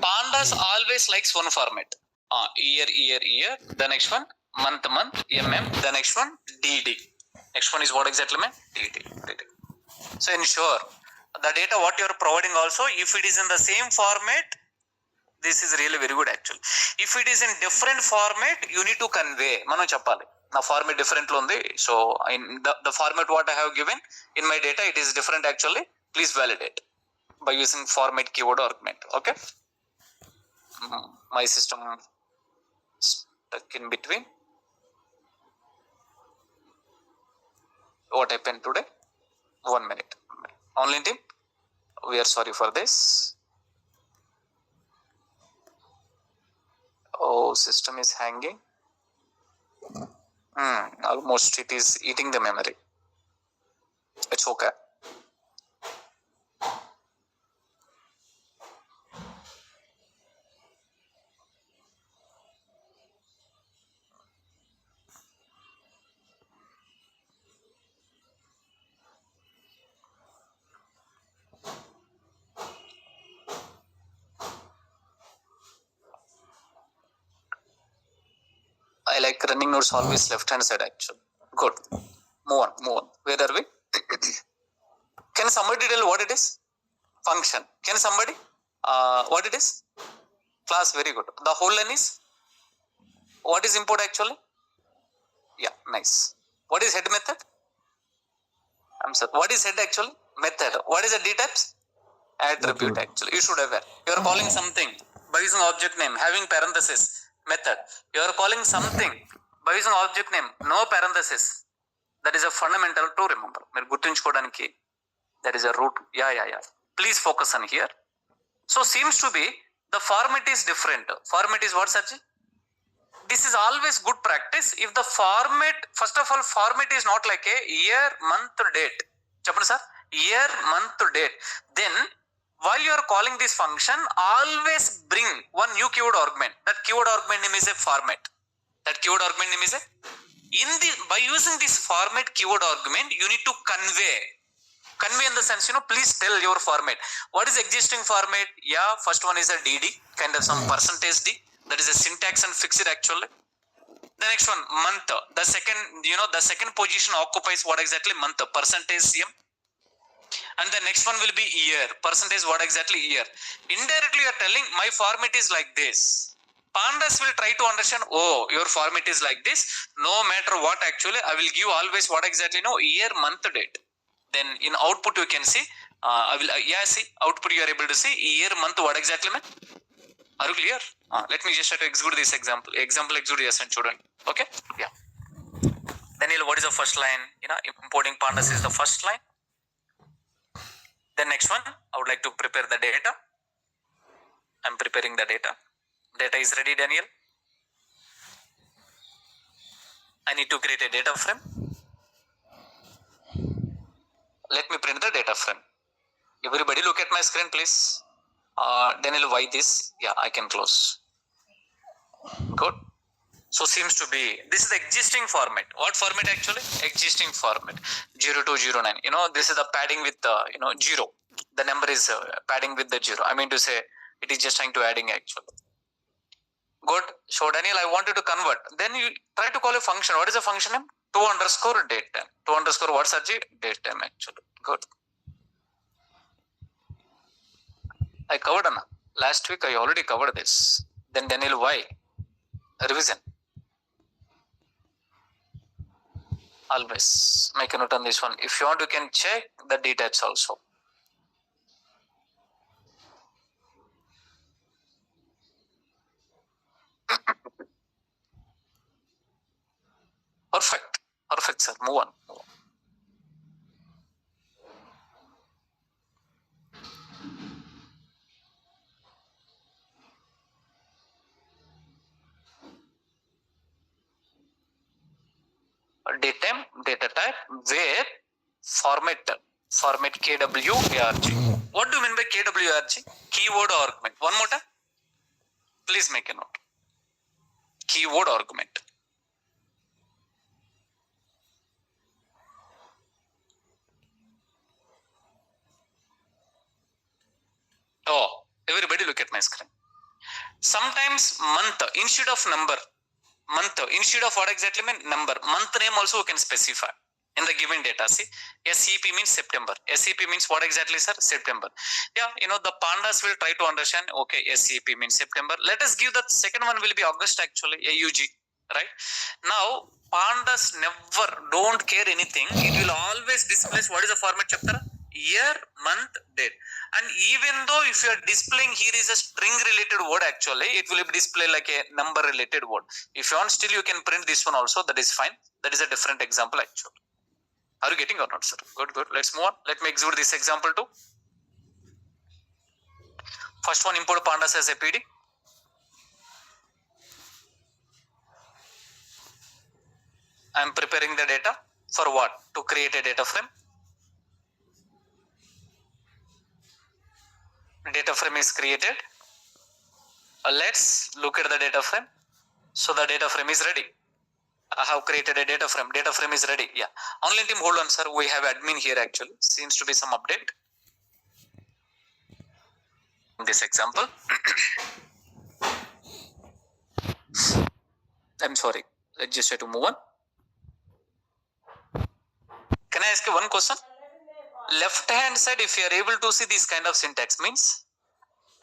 Pandas always likes one format. Year. The next one, month, the next one, DD. Next one is what exactly, man? DD. So ensure the data what you are providing also, if it is in the same format, this is really very good actually. If it is in different format, you need to convey. Manu chappali. Now format different undi. So in the format what I have given in my data, it is different actually. Please validate by using format keyword argument. Okay. My system stuck in between. What happened today? 1 minute. Only team. We are sorry for this. Oh, system is hanging. Almost it is eating the memory. It's okay. I like running nodes always left hand side actually. Good. Move on. Where are we? Can somebody tell what it is? Function. Can somebody? What it is? Class. Very good. The whole line is? What is import actually? Yeah, nice. What is head method? I'm sorry. What is head actually? Method. What is the D types? Attribute actually. You should have. You are calling something by using object name having parenthesis. Method. You are calling something by using object name, no parenthesis. That is a fundamental to remember. That is a root. Yeah. Please focus on here. So seems to be the format is different. Format is what, Sarji? This is always good practice. If the format, first of all, format is not like a year, month, date. Chapman sir, year, month, date. Then while you are calling this function, always bring one new keyword argument. That keyword argument name is a format. That keyword argument name is a. By using this format keyword argument, you need to convey in the sense, please tell your format. What is existing format? Yeah, first one is a DD, kind of some percentage D. That is a syntax and fix it actually. The next one, month. The second position occupies what exactly? Month, percentage CM. And the next one will be year, percentage what exactly? Year. Indirectly you are telling my format is like this. Pandas will try to understand, oh, your format is like this. No matter what actually, I will give always what exactly? Year, month, date. Then in output you can see, see, output you are able to see year, month, what exactly, man? Are you clear? Let me just try to execute this example. Execute yes and children. Okay? Yeah. Then what is the first line? Importing pandas is the first line. Then next one, I would like to prepare the data. I'm preparing the data. Data is ready, Daniel. I need to create a data frame. Let me print the data frame. Everybody look at my screen, please. Daniel, why this? Yeah, I can close. Good. So seems to be, this is the existing format. What format actually? Existing format. 0209. This is the padding with the, 0. The number is padding with the 0. I mean to say, it is just trying to adding actually. Good. So Daniel, I wanted to convert. Then you try to call a function. What is the function name? To_date time. To_ what, Sarji? Date time actually. Good. I covered Anna. Last week I already covered this. Then Daniel, why? Revision. Always make a note on this one. If you want, you can check the details also. Perfect, sir. Move on. Datetime, data type, where format KWARG. What do you mean by KWARG? Keyword argument. One more time. Please make a note. Keyword argument. Oh, everybody look at my screen. Sometimes month instead of number, month instead of what exactly mean number, month name also we can specify in the given data. See, SEP means September. SEP means what exactly, sir? September. Yeah, the pandas will try to understand. Okay, SEP means September. Let us give the second one will be August actually, AUG, right? Now pandas never don't care anything. It will always display what is the format chapter? Year, month, date. And even though if you are displaying here is a string related word actually, it will display like a number related word. If you want, still you can print this one also, that is fine. That is a different example actually. Are you getting or not, sir? Good, good. Let's move on. Let me execute this example too. First one, import pandas as a PD. I am preparing the data for what? To create a data frame. Data frame is created. Let's look at the data frame. So the data frame is ready. I have created a data frame. Data frame is ready. Yeah. Online team, hold on, sir. We have admin here actually. Seems to be some update. In this example. I'm sorry. Let's just try to move on. Can I ask you one question? Left hand side, if you are able to see this kind of syntax, means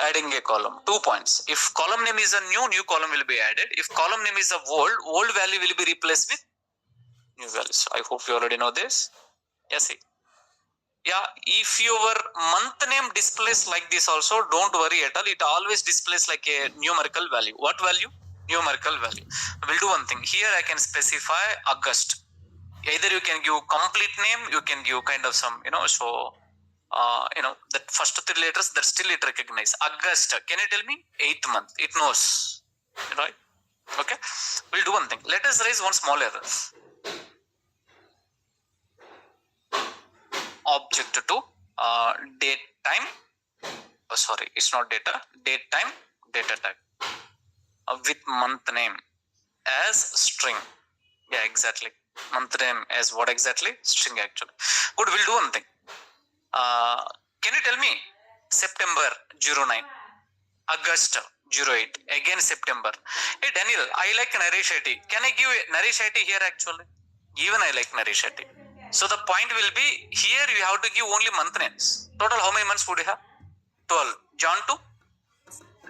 adding a column. 2 points. If column name is a new column will be added. If column name is a old value will be replaced with new values. I hope you already know this. Yes. See. Yeah, if your month name displays like this also, don't worry at all. It always displays like a numerical value. What value? Numerical value. We'll do one thing. Here I can specify August. Either you can give complete name, you can give kind of some, so, that first 3 letters that still it recognize. August, can you tell me? 8th month. It knows, right? Okay. We'll do one thing. Let us raise one small error. Object to date time. Oh, sorry, it's not data. Date time, data type. With month name as string. Yeah, exactly. Month name as what exactly? String actually. Good, we'll do one thing. Can you tell me September 09, August 08, again September. Hey Daniel, I like Naresh IT. Can I give Naresh IT here actually? Even I like Naresh IT. So the point will be here you have to give only month names. Total how many months would you have? 12. Jan to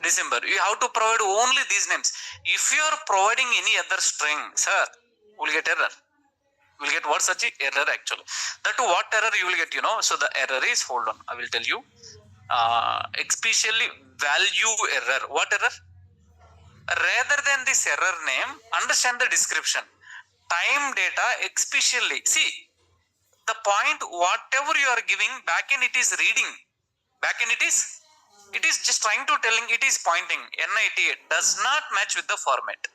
December. You have to provide only these names. If you are providing any other string, sir, will get error. Will get what such error actually. That what error you will get, So the error is, hold on, I will tell you. Especially value error. What error? Rather than this error name, understand the description. Time data, especially. See, the point, whatever you are giving, backend it is reading. Backend it is just trying to telling, it is pointing. NIT does not match with the format.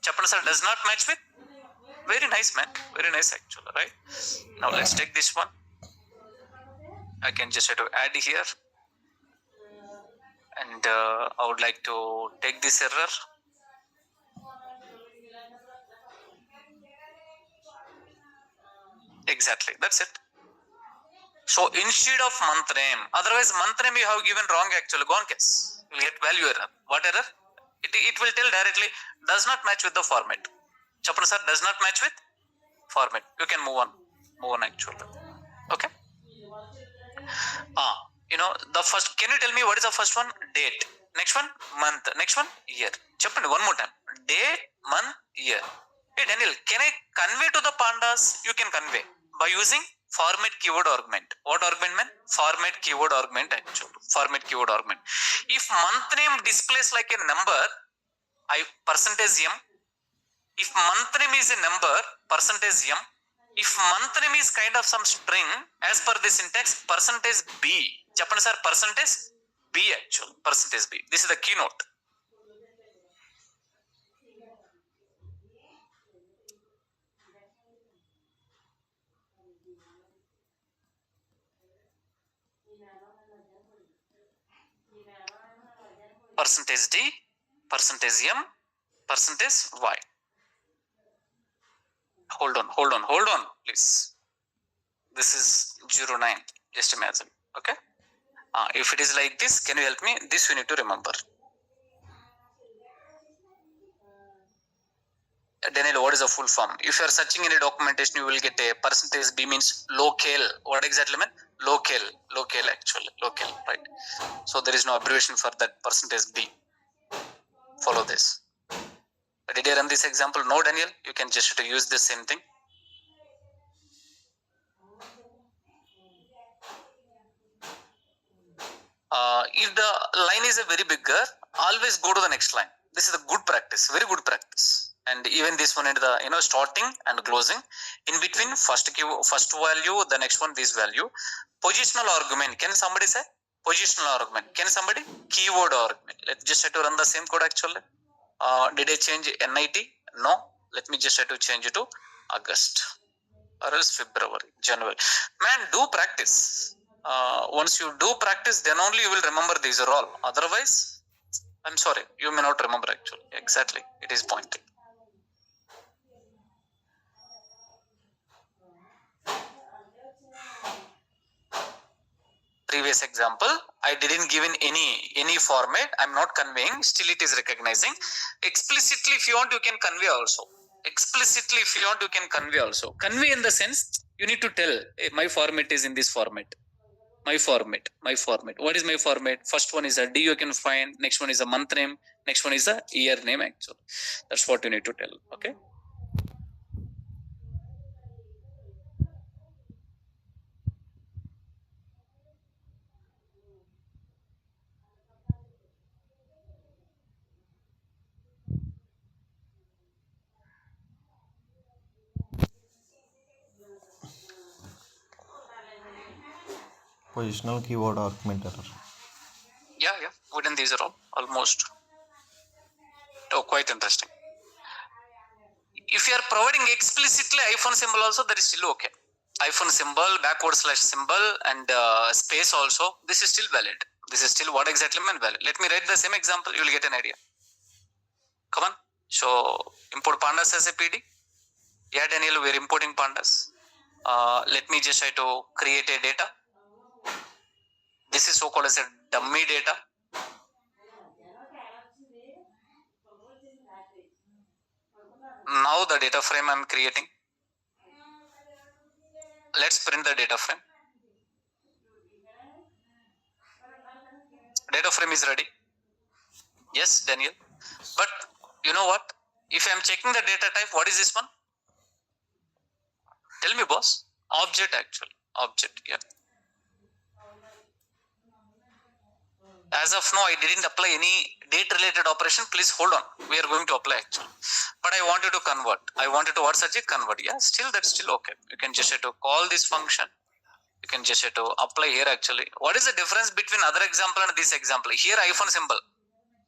Chapman sir does not match with. Very nice, man. Very nice actually, right? Now let's take this one. I can just have to add here. And I would like to take this error. Exactly, that's it. So instead of month name, otherwise month name you have given wrong actually, gone case. You will get value error. What error? It will tell directly, does not match with the format. Chapman sir, does not match with format. You can move on actually. Okay. The first, can you tell me what is the first one? Date. Next one, month. Next one, year. Chapman, one more time. Day, month, year. Hey Daniel, can I convey to the pandas? You can convey by using format keyword augment. What augment mean? Format keyword augment actually. Format keyword augment. If month name displays like a number, percentage M. If month name is a number, percentage M. If month name is kind of some string, as per the syntax, percentage B. Japanese are percentage B actually. Percentage B. This is the keynote. Percentage D, percentage M, percentage Y. Hold on, please. This is 09. Just imagine. Okay. If it is like this, can you help me? This you need to remember. Daniel, what is the full form? If you are searching in a documentation, you will get a percentage B means local. What exactly mean? Local actually, local, right? So there is no abbreviation for that percentage B. Follow this. Did you run this example? No, Daniel, you can just use the same thing. If the line is a very bigger, always go to the next line. This is a good practice, very good practice. And even this one in the starting and closing, in between first value, the next one this value. Positional argument. Can somebody say positional argument? Can somebody keyword argument? Let's just try to run the same code actually. Did I change NIT? No. Let me just try to change it to August or else February, January. Man, do practice. Once you do practice, then only you will remember these are all. Otherwise, I'm sorry, you may not remember actually. Exactly, it is pointing. Previous example, I didn't give in any format. I'm not conveying. Still, it is recognizing. Explicitly, if you want, you can convey also. Explicitly, if you want, you can convey also. Convey in the sense you need to tell my format is in this format. My format. What is my format? First one is a D you can find. Next one is a month name. Next one is a year name actually. That's what you need to tell. Okay. Positional keyword argument error. Yeah. Within these are all almost. Oh, quite interesting. If you are providing explicitly hyphen symbol also, that is still okay. Hyphen symbol, backward slash symbol, and space also. This is still valid. This is still what exactly meant valid. Let me write the same example. You will get an idea. Come on. So import pandas as a PD. Yeah, Daniel, we are importing pandas. Let me just try to create a data. This is so called as a dummy data. Now the data frame I'm creating. Let's print the data frame. Data frame is ready. Yes, Daniel. But you know what? If I'm checking the data type, what is this one? Tell me, boss. Object actually. Object, yeah. As of now, I didn't apply any date related operation. Please hold on. We are going to apply actually. But I wanted to convert. I wanted to what subject? Convert. Yeah, still that's still okay. You can just have to call this function. You can just have to apply here actually. What is the difference between other example and this example? Here hyphen symbol.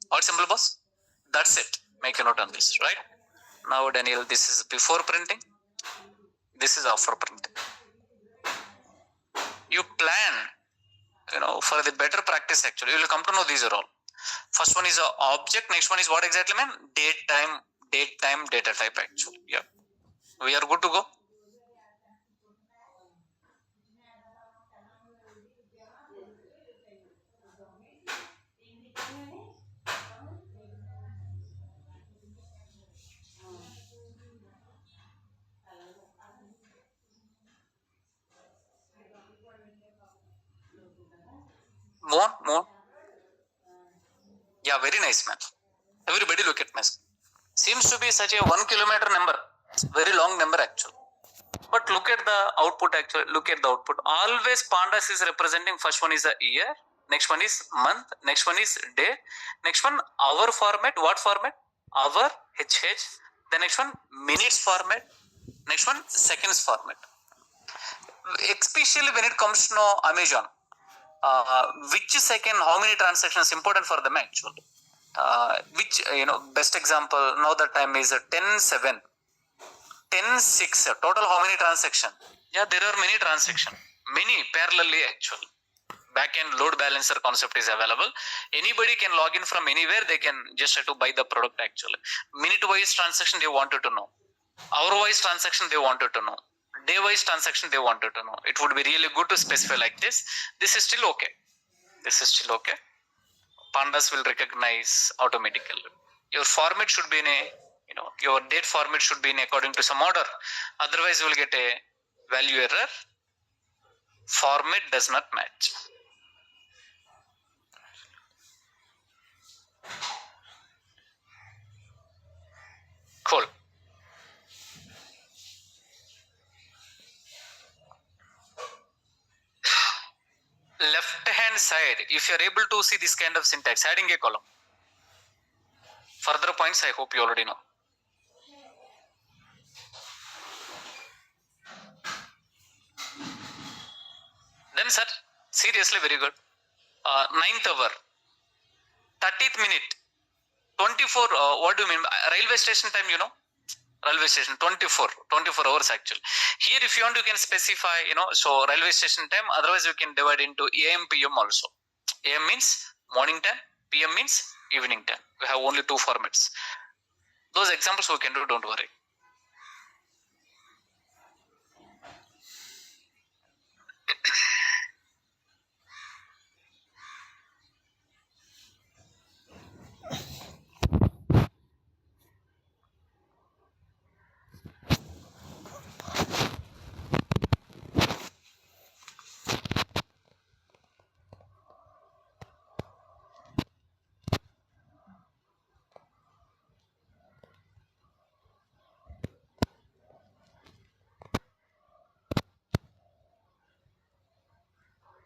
What symbol, boss? That's it. Make a note on this, right? Now, Daniel, this is before printing. This is after printing. You plan, for the better practice actually. You will come to know these are all. First one is a object. Next one is what exactly mean? Date time, data type actually. Yeah. We are good to go. Move on. Yeah, very nice, man. Everybody look at my screen. Seems to be such a 1 kilometer number. Very long number actually. But look at the output actually. Look at the output. Always pandas is representing first one is the year. Next one is month. Next one is day. Next one hour format. What format? Hour, HH. The next one minutes format. Next one seconds format. Especially when it comes to Amazon. Which second, how many transactions important for them actually? Which best example now the time is 10:07, 10:06. Total how many transactions? Yeah, there are many transactions, many parallelly actually. Backend load balancer concept is available. Anybody can log in from anywhere. They can just have to buy the product actually. Minute wise transaction they wanted to know. Hour wise transaction they wanted to know. Day wise transaction they wanted to know. It would be really good to specify like this. This is still okay. Pandas will recognize automatically. Your format should be in a your date format should be in according to some order. Otherwise, you will get a value error. Format does not match. Cool. Left hand side, if you are able to see this kind of syntax, adding a column. Further points, I hope you already know. Then, sir, seriously, very good. 9th hour, 30th minute, 24. What do you mean? Railway station time, Railway station, 24 hours actually. Here, if you want, you can specify, so railway station time. Otherwise, you can divide into AM, PM also. AM means morning time, PM means evening time. We have only two formats. Those examples we can do, don't worry.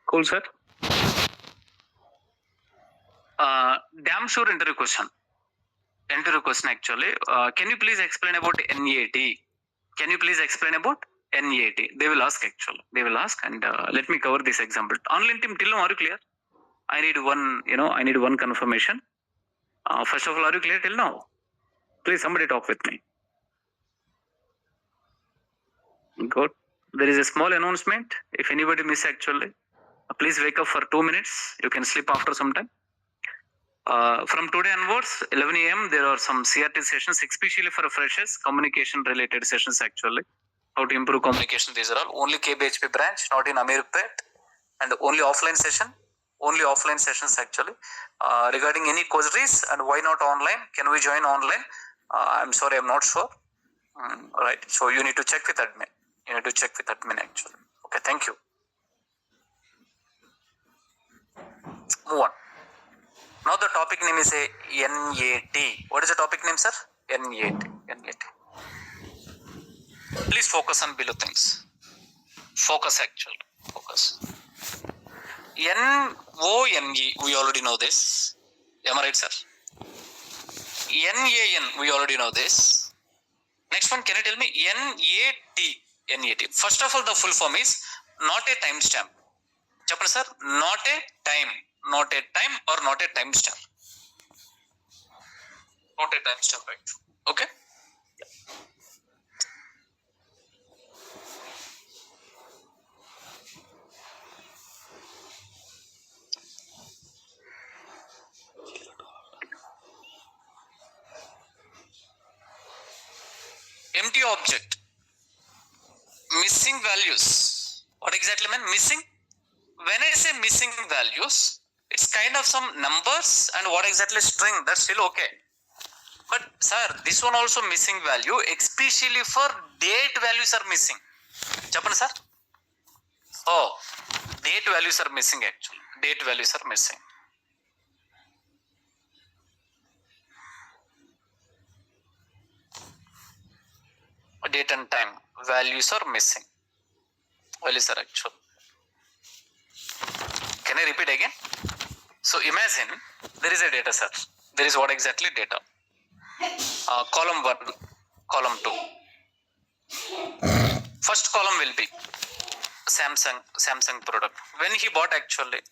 Cool, sir. Damn sure interview question. Actually. Can you please explain about NAT? Can you please explain about NAT? They will ask actually. They will ask, and let me cover this example. Online team, till now, are you clear? I need one confirmation. First of all, are you clear till now? Please, somebody talk with me. Good. There is a small announcement. If anybody miss actually, please wake up for 2 minutes. You can sleep after some time. From today onwards, 11 a.m., there are some CRT sessions, especially for freshers, communication related sessions actually. How to improve communication, these are all. Only KBHP branch, not in Amirpet, and only offline sessions actually. Regarding any queries and why not online, can we join online? I'm sorry, I'm not sure. Right, so you need to check with admin. Actually. Okay, thank you. Move on. Now the topic name is a NAT. What is the topic name, sir? NAT. Please focus on below things. Focus. NONE, we already know this. Am I right, sir? NAN, we already know this. Next one, can you tell me NAT? First of all, the full form is not a timestamp. Chapter, sir, not a time or not a timestamp. Not a timestamp, right? Okay. Empty object. Missing values. What exactly mean missing? When I say missing values, it's kind of some numbers and what exactly string, that's still okay. But sir, this one also missing value, especially for date values are missing. Japan, sir? Oh, date values are missing actually. Date and time values are missing. Values are actual. Can I repeat again? So imagine there is a data set. There is what exactly data? Column 1, column 2. First column will be Samsung product. When he bought actually.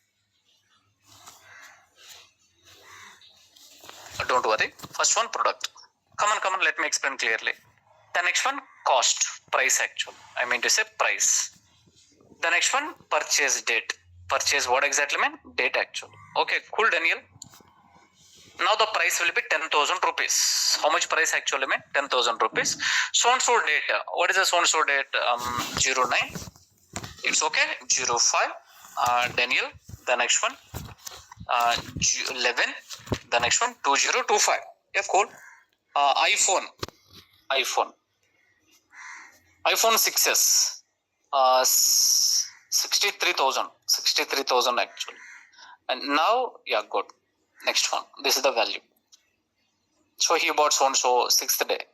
Don't worry. First one product. Come on, let me explain clearly. The next one cost, price actual. I mean to say price. The next one purchase date. Purchase what exactly mean? Date actual. Okay, cool, Daniel. Now the price will be 10,000 rupees. How much price actually mean? 10,000 rupees. So and so date. What is the so and so date? 09. It's okay. 05. Daniel. The next one. 11. The next one 2025. Yeah, cool. iPhone 6s, 63,000 actually. And now, yeah, good. Next one. This is the value. So he bought so and so 6th day.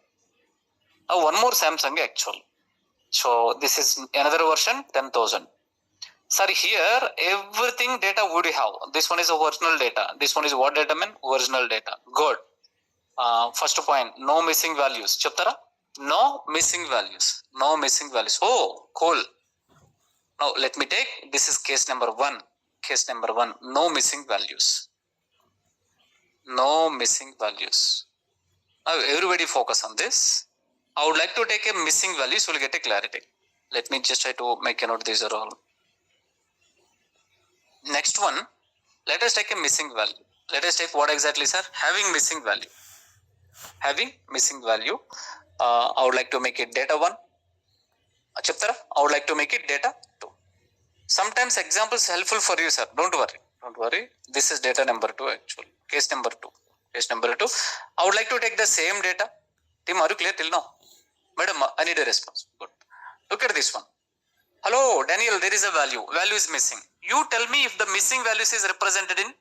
Now one more Samsung actually. So this is another version, 10,000. Sir, here everything data would have. This one is original data. This one is what data mean? Original data. Good. First point, no missing values. Chaptara? No missing values. No missing values. Oh, cool. Now let me take, this is case number 1. Case number 1, no missing values. No missing values. Now everybody focus on this. I would like to take a missing value so we'll get a clarity. Let me just try to make a note. These are all. Next one, let us take a missing value. Let us take what exactly, sir? Having missing value. Having missing value. I would like to make it data 1. Chaptara, I would like to make it data 2. Sometimes examples helpful for you, sir. Don't worry. This is data number 2 actually. Case number 2. Case number 2. I would like to take the same data. Team, are you clear till now? Madam, I need a response. Good. Look at this one. Hello, Daniel, there is a value. Value is missing. You tell me if the missing values is represented in,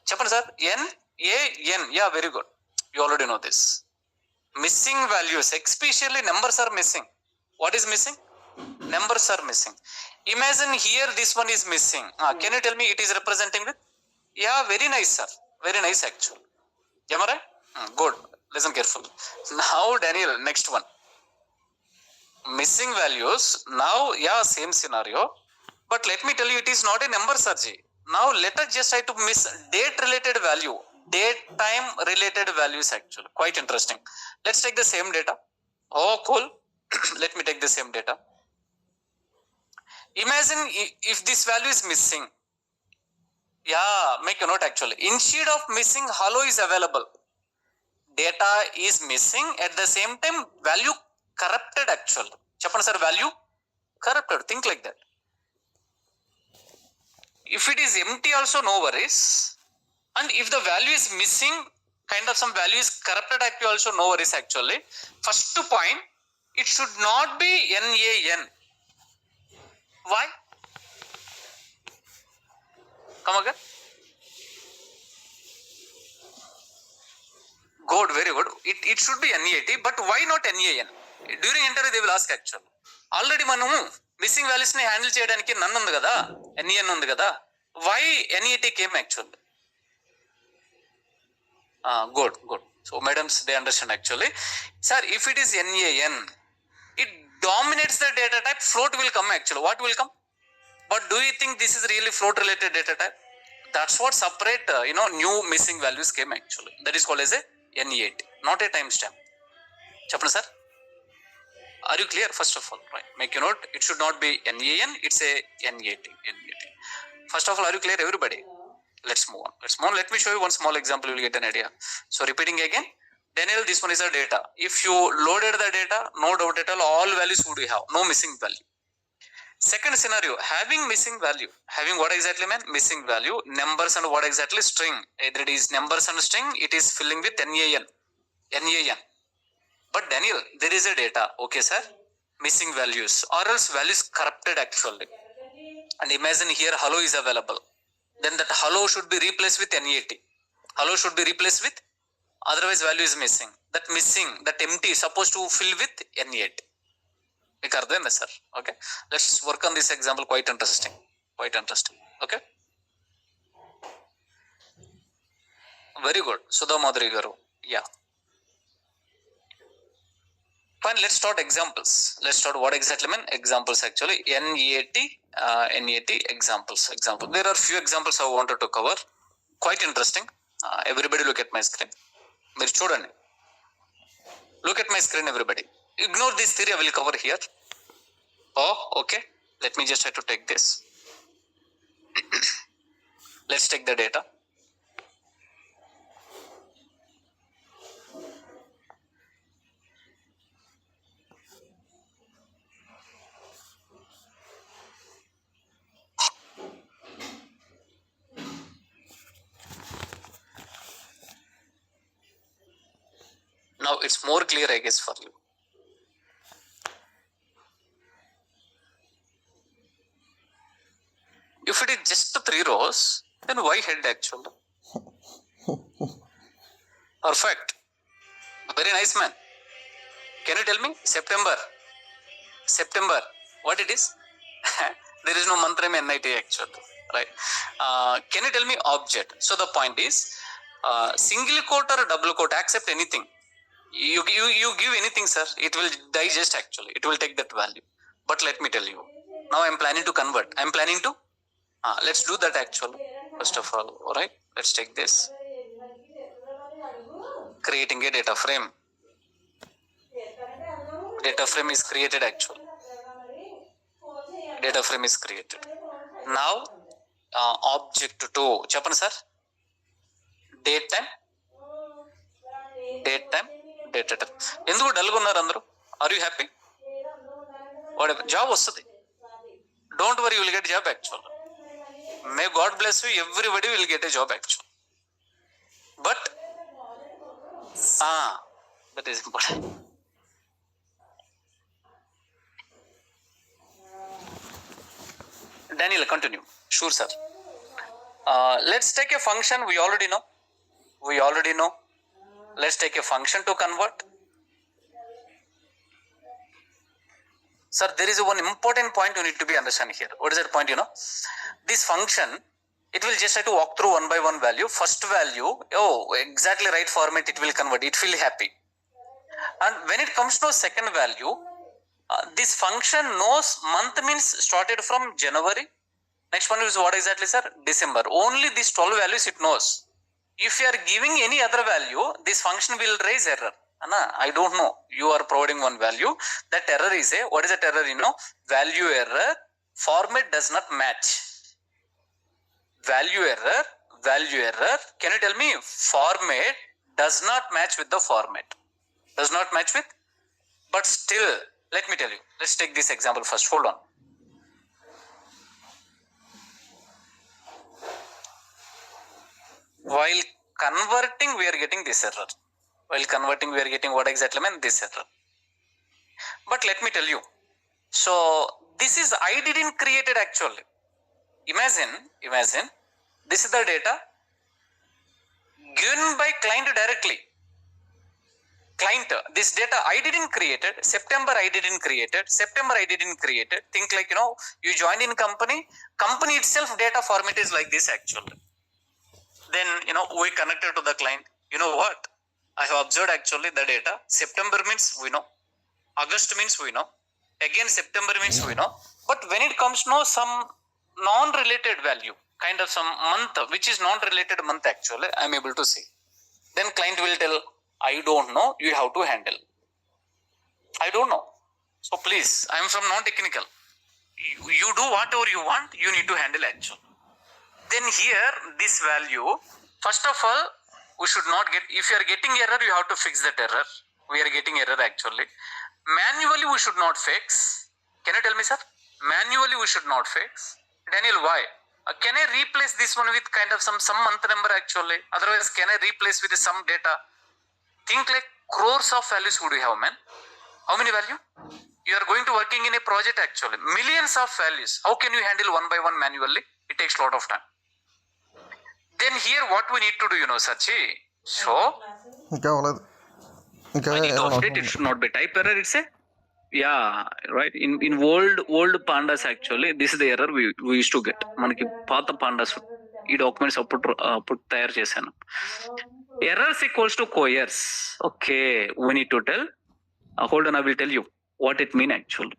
Chapan sir, N, A, N. Yeah, very good. You already know this. Missing values, especially numbers are missing. What is missing? Numbers are missing. Imagine here this one is missing. Can you tell me it is representing with? Yeah, very nice, sir. Very nice actually. Am I right? Good. Listen carefully. Now, Daniel, next one. Missing values. Now, yeah, same scenario. But let me tell you, it is not a number, Sarji. Now, let us just try to miss date-related value. Date time related values actually. Quite interesting. Let's take the same data. Oh, cool. Let me take the same data. Imagine if this value is missing. Yeah, make a note actually. Instead of missing, hello is available. Data is missing. At the same time, value corrupted actually. Chapan sir, value corrupted. Think like that. If it is empty also, no worries. And if the value is missing, kind of some value is corrupted actually also, no worries actually. First point, it should not be NaN. Why? Come again. Good, very good. It should be NaT, but why not NaN? During interview they will ask actually. Already manu missing values ni handle cheyadaniki none undi kada, NaN undi kada. Why NaT came actually? Good. So madams, they understand actually. Sir, if it is NaN, it dominates the data type, float will come actually. What will come? But do you think this is really float related data type? That's what separate, new missing values came actually. That is called as a NaT, not a timestamp. Chapman sir, are you clear? First of all, right? Make a note. It should not be NaN. It's a NaT. First of all, are you clear, everybody? Let's move on. Let me show you one small example. You will get an idea. So repeating again, Daniel, this one is a data. If you loaded the data, no doubt at all values would you have, no missing value. Second scenario, having missing value. Having what exactly mean? Missing value, numbers and what exactly? String. Either it is numbers and string, it is filling with NaN. But Daniel, there is a data. Okay, sir. Missing values or else values corrupted actually. And imagine here hello is available. Then that hello should be replaced with NaT. Hello should be replaced with, otherwise value is missing. That missing, that empty is supposed to fill with NaT. Sir. Okay. Let's work on this example. Quite interesting. Okay. Very good. Sudha Madhuri Garu. Yeah. Fine. Let's start examples. Let's start what exactly mean? Examples actually. NaT examples. There are few examples I wanted to cover. Quite interesting. Everybody look at my screen. Look at my screen, everybody. Ignore this theory, I will cover here. Oh, okay. Let me just try to take this. Let's take the data. Now it's more clear, I guess, for you. If it is just 3 rows, then why head actually? Perfect. Very nice, man. Can you tell me? September. What it is? There is no mantra in NIT actually. Right. Can you tell me object? So the point is, single quote or double quote, accept anything. You give anything, sir. It will digest actually. It will take that value. But let me tell you. Now I'm planning to convert. I'm planning to. Let's do that actually. First of all right. Let's take this. Creating a data frame. Data frame is created actually. Data frame is created. Now, object 2. Chappan sir. Date time. Date time. Enduku dull ga unnaru andaru? Are you happy? Whatever. Job vastadi. Don't worry, you will get job actually. May God bless you. Everybody will get a job actually. But that is important. Daniel, continue. Sure, sir. Let's take a function we already know. Let's take a function to convert. Sir, there is one important point you need to be understand here. What is that point? This function, it will just have to walk through one by one value. First value, exactly right format, it will convert. It will happy. And when it comes to second value, this function knows month means started from January. Next one is what exactly, sir? December. Only these 12 values it knows. If you are giving any other value, this function will raise error. I don't know. You are providing one value. That error is what is that error? Value error. Format does not match. Value error. Can you tell me? Format does not match with the format. Does not match with. But still, let me tell you. Let's take this example first. Hold on. While converting, we are getting this error. While converting, we are getting what exactly mean? This error. But let me tell you. So, this is I didn't create it actually. Imagine. This is the data given by client directly. Client, this data I didn't create it. September I didn't create it. Think like, you joined in company itself data format is like this actually. Then, we connected to the client. You know what? I have observed actually the data. September means we know. August means we know. Again, September means we know. But when it comes to some non-related value, kind of some month, which is non-related month actually, I am able to see. Then client will tell, I don't know, you have to handle. I don't know. So please, I am from non-technical. You do whatever you want, you need to handle actually. Then here, this value, first of all, we should not get, if you are getting error, you have to fix that error. We are getting error actually. Manually, we should not fix. Can you tell me, sir? Manually, we should not fix. Daniel, why? Can I replace this one with kind of some month number actually? Otherwise, can I replace with some data? Think like crores of values would you have, man? How many value? You are going to working in a project actually. Millions of values. How can you handle one by one manually? It takes a lot of time. Then here what we need to do, Sachi. So, I need to update. It should not be type error. It's right. In old pandas actually, this is the error we used to get. Manaki paata pandas ee documents put తయారు చేశాను. Errors equals to coerce. Okay, we need to tell. Hold on, I will tell you what it mean actually.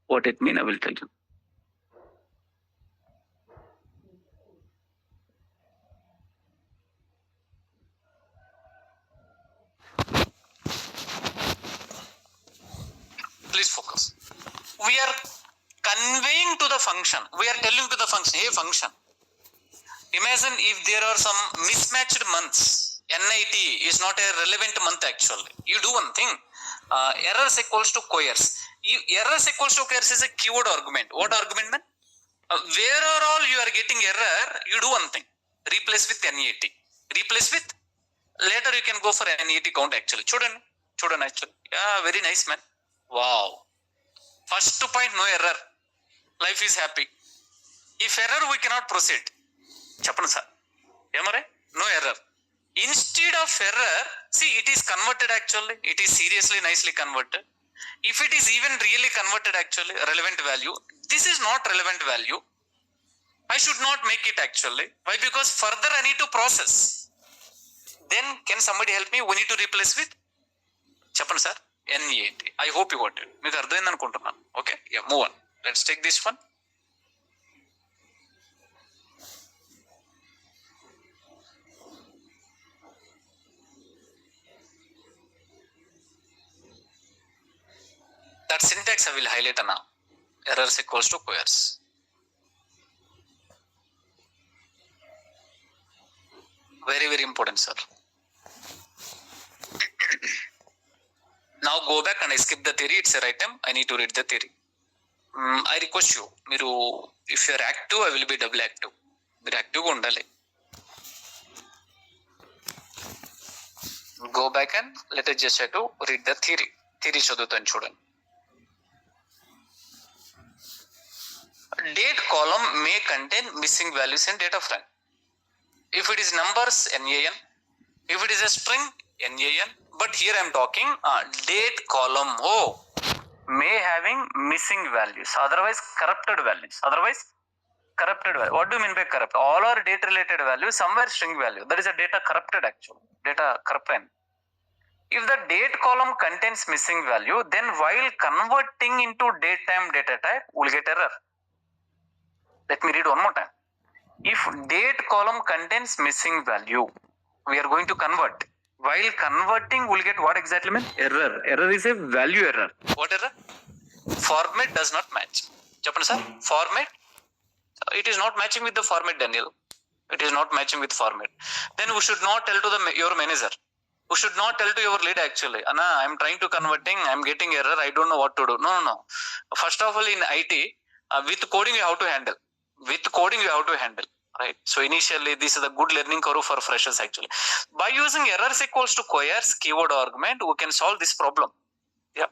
What it mean, I will tell you. Please focus. We are conveying to the function. We are telling to the function, hey function. Imagine if there are some mismatched months. NIT is not a relevant month actually. You do one thing. Errors equals to coerce. Errors equals to coerce is a keyword argument. What argument, man? Where are all you are getting error, you do one thing. Replace with NET. Replace with. Later you can go for NET count actually. Children, చూడండి actually. Very nice man. Wow. First point, no error, life is happy. If error we cannot proceed. చెప్పండి sir, ఏమరే? No error. Instead of error, see, it is converted actually. It is seriously nicely converted. If it is even really converted actually, relevant value, this is not relevant value. I should not make it actually. Why? Because further I need to process. Then can somebody help me? We need to replace with, చెప్పండి sir, NEAT. I hope you got it. మీకు అర్థమైంది అనుకుంటున్నాను. Okay, yeah, move on. Let's take this one. That syntax I will highlight now. Errors equals to queries. Very, very important, sir. Now go back and I skip the theory. It's a right time. I need to read the theory. I request you, మీరు if you are active, I will be double active. మీరు యాక్టివ్గా ఉండాలి. Go back and let us just try to read the theory. Theory చదువుతాను చూడండి. Date column may contain missing values in data frame. If it is numbers, NaN. If it is a string, NaN. But here I am talking date column may having missing values. Otherwise corrupted values. What do you mean by corrupt? All are date related values, somewhere string value. That is a data corrupted actually. Data corrupted. If the date column contains missing value, then while converting into date time data type, we'll get error. Let me read one more time. If date column contains missing value, we are going to convert. While converting, we'll get what exactly mean? Error. Error is a value error. What error? Format does not match. Japan sir, format. It is not matching with the format, Daniel. It is not matching with format. Then we should not tell to your manager. We should not tell to your lead actually. Anna, I am trying to converting. I am getting error. I don't know what to do. No. First of all, in IT, with coding you have to handle. Right? So initially, this is a good learning curve for freshers actually. By using errors equals to queries, keyword argument, we can solve this problem. Yeah.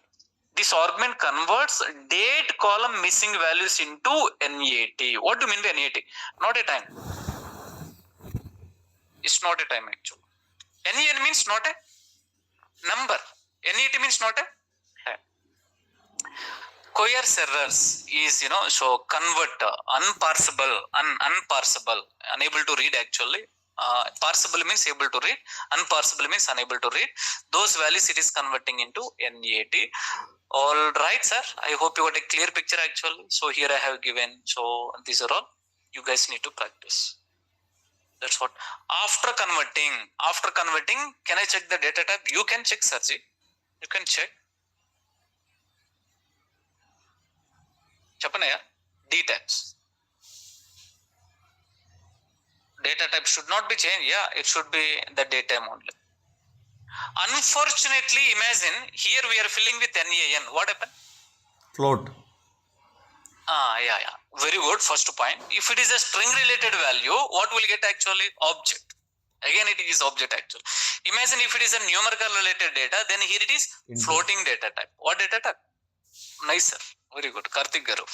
This argument converts date column missing values into NAT. What do you mean by NAT? Not a time. It's not a time actually. NAN means not a number. NAT means not a time. Queries errors is, so convert unparsable, unable to read actually. Parsable means able to read, unparsable means unable to read. Those values it is converting into NAT. All right, sir. I hope you got a clear picture actually. So here I have given. So these are all you guys need to practice. That's what. After converting, can I check the data type? You can check, Sarji. You can check. Chapanaya, D types. Data type should not be changed. Yeah, it should be the date time only. Unfortunately, imagine here we are filling with NaN. What happened? Float. Yeah. Very good. First point. If it is a string related value, what will get actually? Object. Again, it is object actually. Imagine if it is a numerical related data, then here it is floating data type. What data type? Nice, sir. Very good. Karthik Garu.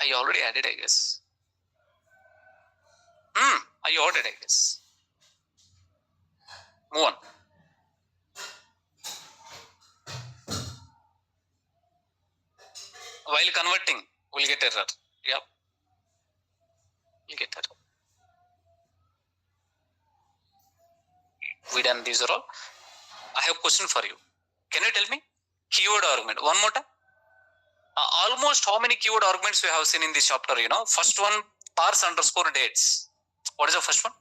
I already added, I guess. I ordered, I guess. Move on. While converting, we'll get error. Yep. We'll get error. We done these are all. I have question for you. Can you tell me? Keyword argument. One more time. Almost how many keyword arguments we have seen in this chapter? First one, parse underscore dates. What is the first one?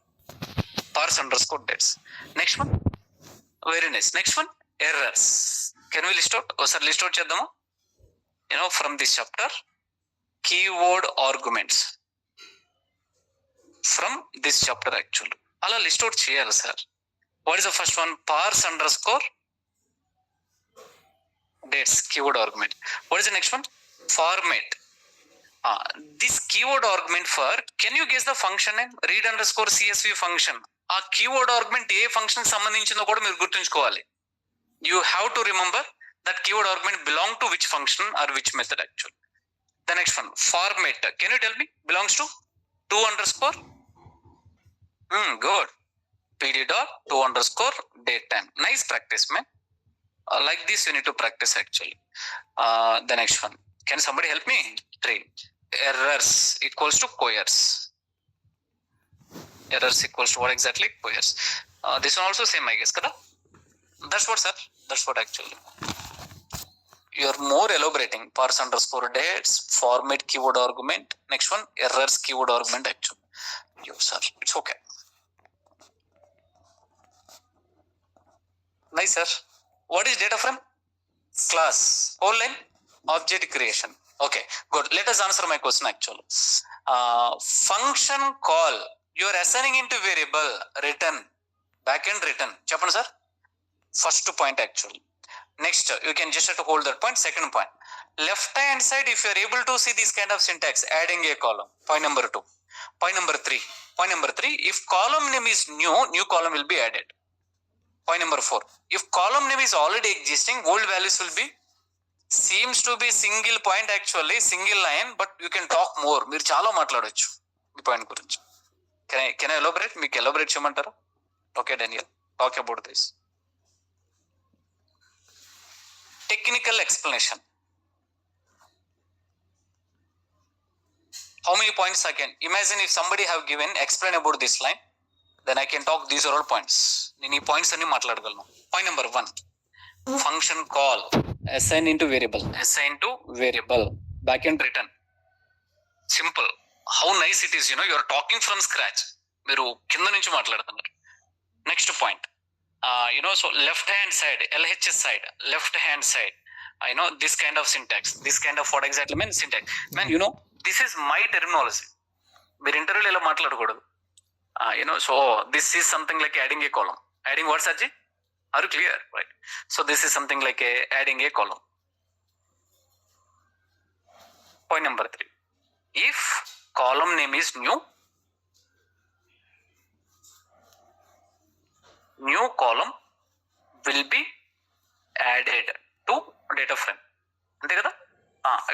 Parse underscore dates. Next one. Very nice. Next one, errors. Can we list out? Sir, list out cheddama. From this chapter, keyword arguments. From this chapter actually. Ala list out cheyali, sir. What is the first one? Parse underscore dates, keyword argument. What is the next one? Format. This keyword argument for, can you guess the function name? Read underscore CSV function. ఆ keyword argument ఏ function సంబంధించిందో కూడా మీరు గుర్తుంచుకోవాలి. You have to remember that keyword argument belong to which function or which method actually. The next one, format. Can you tell me? Belongs to 2 underscore? Good. PD dot 2 underscore date time. Nice practice, man. Like this you need to practice actually. The next one, can somebody help me? 3. Errors equals to coerce. Errors equals to what exactly? Coerce. This one also same, I guess, kada? That's what, sir. That's what actually. You're more elaborating. Parse underscore dates, format keyword argument. Next one, errors keyword argument actually. You, sir. It's okay. Nice, sir. What is data frame? Class. Whole line? Object creation. Okay, good. Let us answer my question actually. Function call. You are assigning into variable return. Backend return. Chappan, sir. First point actually. Next, you can just have to hold that point. Second point. Left hand side, if you are able to see this kind of syntax, adding a column. Point number 2. Point number 3. Point number 3. If column name is new column will be added. Point number 4. If column name is already existing, old values will be, seems to be single point actually, single line, but you can talk more. మీరు చాలా మాట్లాడొచ్చు ఈ point గురించి. Can I elaborate? మీకు elaborate చేయమంటారా? Okay, Daniel. Talk about this. Technical explanation. How many points I can imagine? If somebody have given explain about this line, then I can talk. These are all points. నేను ఈ points అన్ని మాట్లాడగలను. Point number 1, function call, assign into variable, backend return. Simple. How nice it is, you are talking from scratch. మీరు కింద నుంచి మాట్లాడుతున్నారు. Next point, so left hand side, LHS side, left hand side, this kind of syntax, this kind of what exactly means syntax. Man, this is my terminology. మీరు ఇంటర్వ్యూలో ఇలా మాట్లాడకూడదు. So this is something like adding a column. Adding what, Sajji? Are you clear? Right. So this is something like adding a column. Point number 3. If column name is new column will be added to data frame. Ante kada?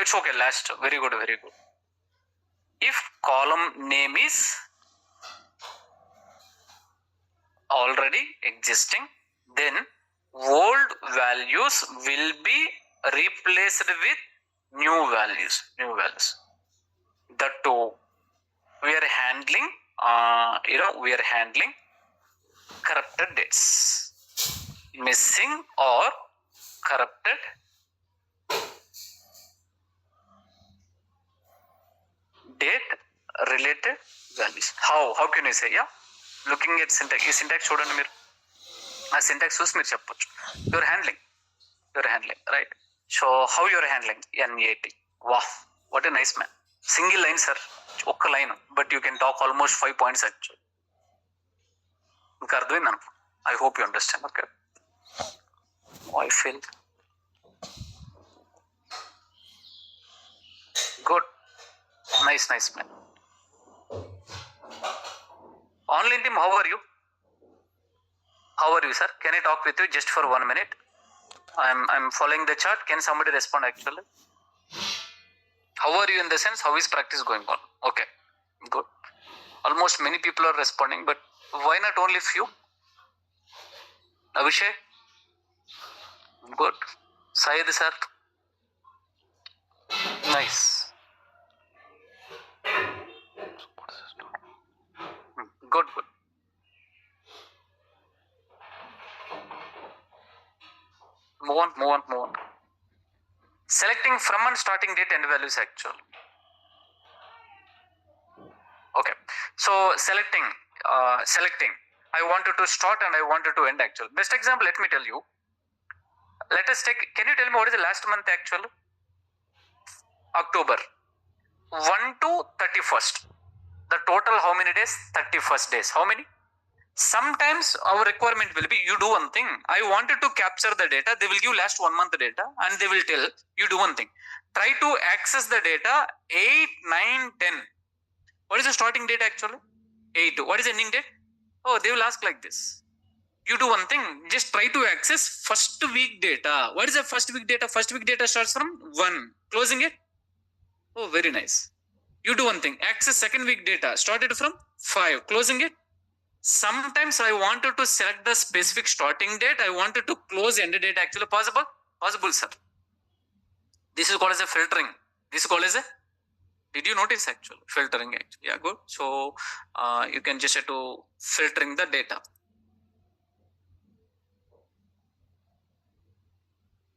It's okay. Last. Very good. Very good. If column name is already existing, then old values will be replaced with new values. That too, we are handling corrupted dates, missing or corrupted date related values. How can you say? Looking at syntax, ఈ syntax చూడండి మీరు. ఆ syntax చూసి మీరు చెప్పొచ్చు. You're handling, right? So how you're handling? N80. Wow, what a nice man. Single line, sir. ఒక్క line, but you can talk almost 5 points actually. ఇంకా అర్థమైంది అనుకో. I hope you understand. Okay. I feel good. Nice man. Online team, how are you? Sir? Can I talk with you just for 1 minute? I'm following the chart. Can somebody respond actually? How are you in the sense? How is practice going on? Okay, good. Almost many people are responding, but why not only few? Abhishek? Good. Syed sir? Nice. Good. Move on. Selecting from and starting date and values actually. Okay. So selecting. I wanted to start and I wanted to end actually. Best example, let me tell you. Let us take. Can you tell me what is the last month actually? October. 1 to 31st. The total how many days? 31st days. How many? Sometimes our requirement will be, you do one thing. I wanted to capture the data. They will give last 1 month data and they will tell you do one thing. Try to access the data 8, 9, 10. What is the starting date actually? 8. What is the ending date? Oh, they will ask like this. You do one thing, just try to access first week data. What is the first week data? First week data starts from 1. Closing it? Oh, very nice. You do one thing, access second week data. Started from 5. Closing it? Sometimes I wanted to select the specific starting date. I wanted to close end date actually. Possible? Possible, sir. This is called as a filtering. This is called as a, did you notice actually? Filtering actually. Yeah, good. So you can just have to filtering the data.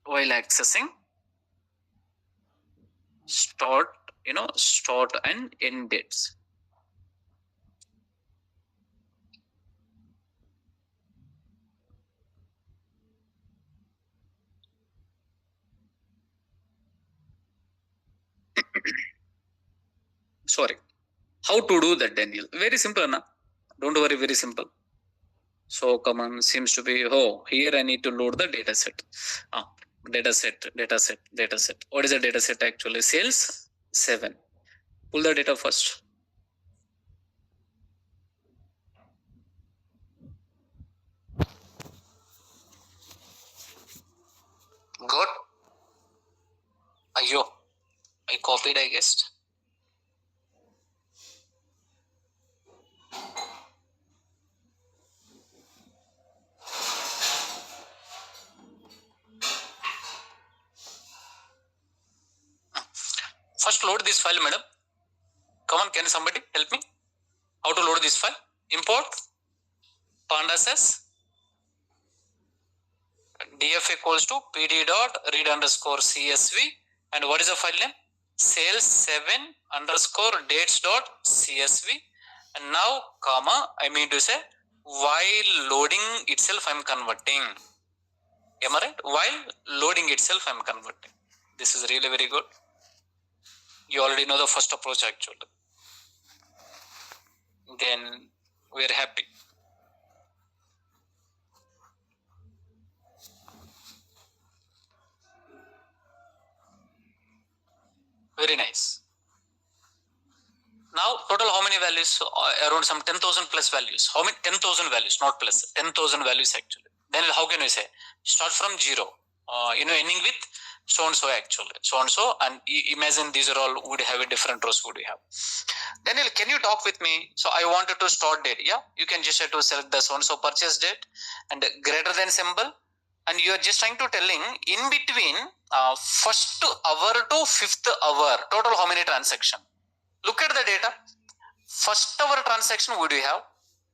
While accessing start and end dates. Sorry. How to do that, Daniel? Very simple, na? Don't worry, very simple. So command seems to be, oh, here I need to load the data set. Data set. What is the data set actually? Sales 7. Pull the data first. Good. Ayyo, I copied, I guess. First load this file, madam. Come on, can somebody help me? How to load this file? Import pandas df equals to pd dot read underscore csv, and what is the file name? Sales 7 underscore dates dot csv, and now comma, I mean to say while loading itself I'm converting. Am I right? While loading itself I'm converting. This is really very good. You already know the first approach actually. Then we are happy. Very nice. Now total how many values? Around some 10,000 plus values. How many? 10,000 values, not plus. 10,000 values actually. Then how can we say? Start from 0. Ending with so and so actually. So and so, and imagine these are all would have a different rows would we have. Daniel, can you talk with me? So I wanted to start date. Yeah, you can just have to select the so and so purchase date and greater than symbol, and you are just trying to telling in between first hour to fifth hour total how many transaction. Look at the data. First hour transaction would you have?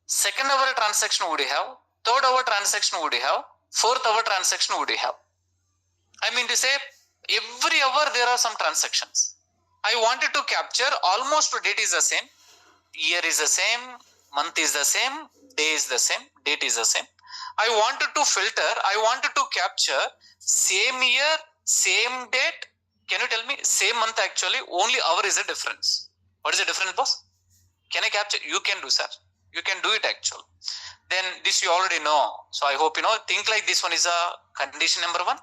Second hour transaction would you have? Third hour transaction would you have? Fourth hour transaction would you have? I mean to say, every hour there are some transactions. I wanted to capture almost date is the same, year is the same, month is the same, day is the same, date is the same. I wanted to filter, I wanted to capture same year, same date. Can you tell me? Same month actually, only hour is the difference. What is the difference, boss? Can I capture? You can do, sir. You can do it actually. Then this you already know. So I hope you know. Think like this one is a condition number 1.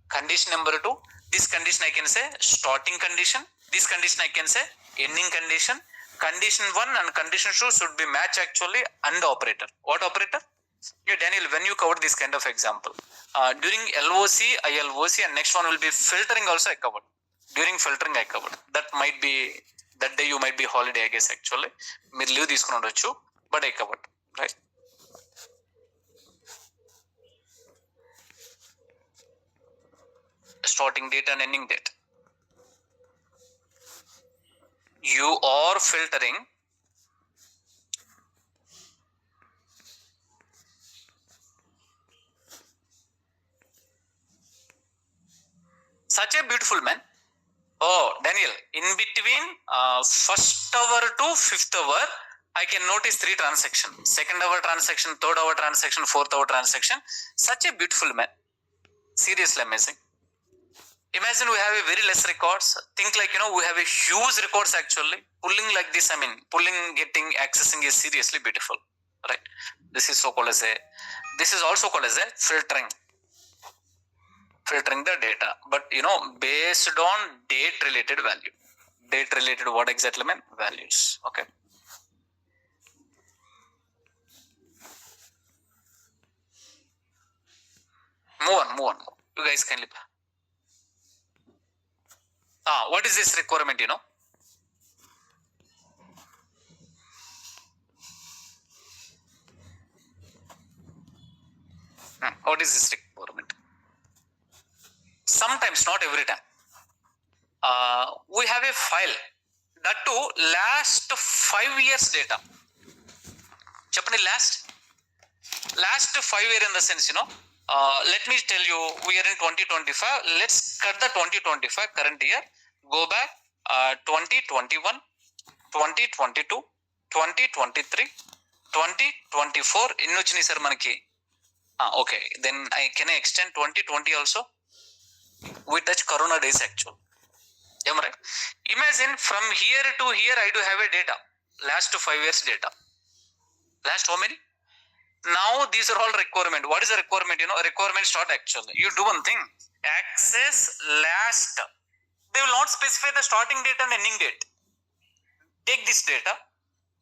Condition number 2. This condition I can say starting condition. This condition I can say ending condition. Condition 1 and condition 2 should be match actually and operator. What operator? Yeah, Daniel, when you covered this kind of example, during LOC, ILOC, and next one will be filtering also I covered. During filtering I covered. That might be, that day you might be holiday I guess actually. మీరు leave తీసుకుని ఉండొచ్చు, but I covered, right? Starting date and ending date. You are filtering such a beautiful man. Oh, Daniel, in between first hour to fifth hour, I can notice 3 transactions. Second hour transaction, third hour transaction, fourth hour transaction. Such a beautiful man. Seriously amazing. Imagine we have a very less records. Think like, we have a huge records actually. Pulling like this, I mean, pulling, getting, accessing is seriously beautiful, right? This is so called as a, this is also called as a filtering. filtering the data, but based on date related value. Date related what exactly mean? Values. Okay. Move on. You guys kindly. What is this requirement? What is this requirement? Sometimes, not every time. We have a file that too last 5 years data. Chapani last 5 year in the sense, let me tell you, we are in 2025. Let's cut the 2025 current year. Go back 2021, 2022, 2023, 2024. Innochini sir manaki. Okay. Then can I extend 2020 also? We touch Corona days actual. Am I right? Imagine from here to here I do have a data. Last 5 years data. Last how many? Now these are all requirement. What is the requirement? Requirement start actually. You do one thing. Access last. They will not specify the starting date and ending date. Take this data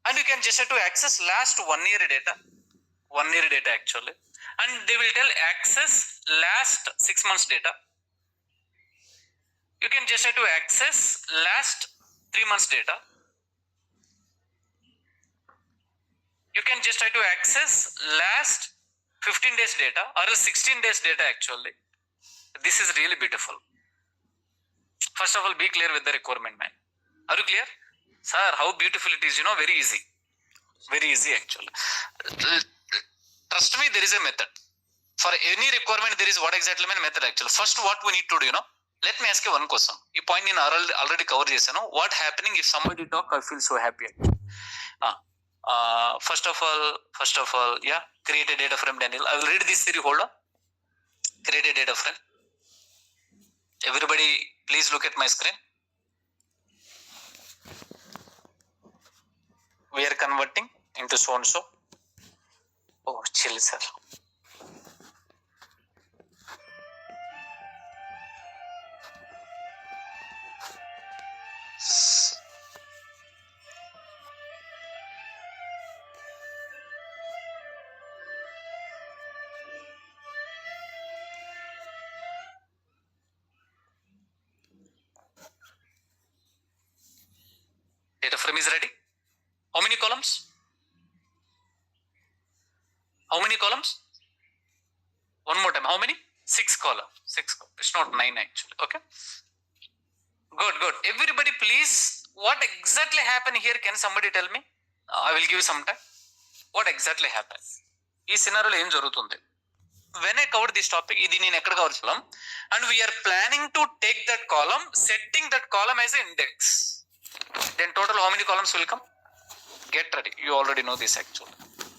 and you can just have to access last 1 year data. 1 year data actually. And they will tell access last 6 months data. You can just have to access last 3 months data. You can just try to access last 15 days data or 16 days data actually. This is really beautiful. First of all, be clear with the requirement, man. Are you clear? Sir, how beautiful it is, very easy. Very easy actually. Trust me, there is a method. For any requirement, there is what exactly mean method actually. First, what we need to do, let me ask you one question. You point in already covered this, what happening if somebody talk, I feel so happy. First of all, yeah, create a data frame, Daniel. I will read this theory. Hold on. Create a data frame. Everybody, please look at my screen. We are converting into so and so. Oh, chill, sir. Data frame is ready. How many columns? How many columns? One more time. How many? 6 columns. 6 columns. It's not 9 actually. Okay. Good. Everybody, please. What exactly happened here? Can somebody tell me? I will give some time. What exactly happened? This scenario em jarugutundi. When I covered this topic, idi nenu ekkada cover cheyalam, and we are planning to take that column, setting that column as an index. Then total how many columns will come? Get ready. You already know this actually,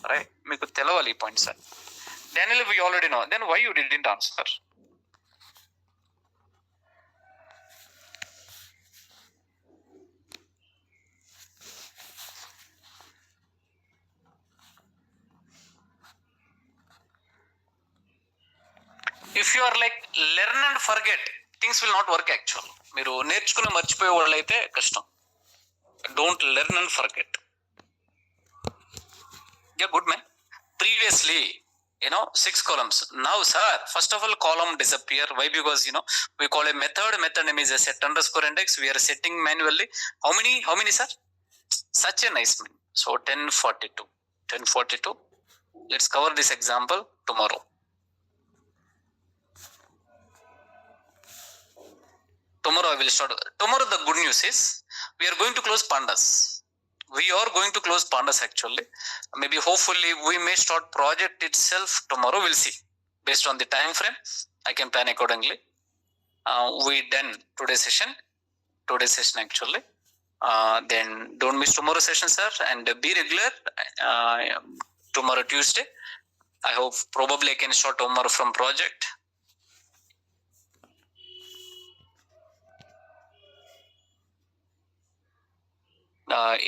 right? Meeku telavali points, sir. Daniel, we already know. Then why you didn't answer? If you are like learn and forget, things will not work actually. మీరు నేర్చుకుని మర్చిపోయే వాళ్ళు అయితే కష్టం. Don't learn and forget. Yeah, good man. Previously, 6 columns. Now, sir, first of all, column disappear. Why? Because, we call a method. Method name is a set underscore index. We are setting manually. How many, sir? Such a nice man. So, 1042. Let's cover this example tomorrow. Tomorrow I will start. Tomorrow the good news is we are going to close pandas. We are going to close pandas actually. Maybe hopefully we may start project itself tomorrow. We'll see. Based on the time frame, I can plan accordingly. We done today's session actually. Then don't miss tomorrow's session, sir, and be regular. Tomorrow Tuesday. I hope probably I can start tomorrow from project.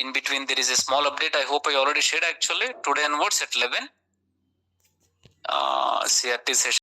In between there is a small update. I hope I already shared actually. Today onwards at 11. CRT session.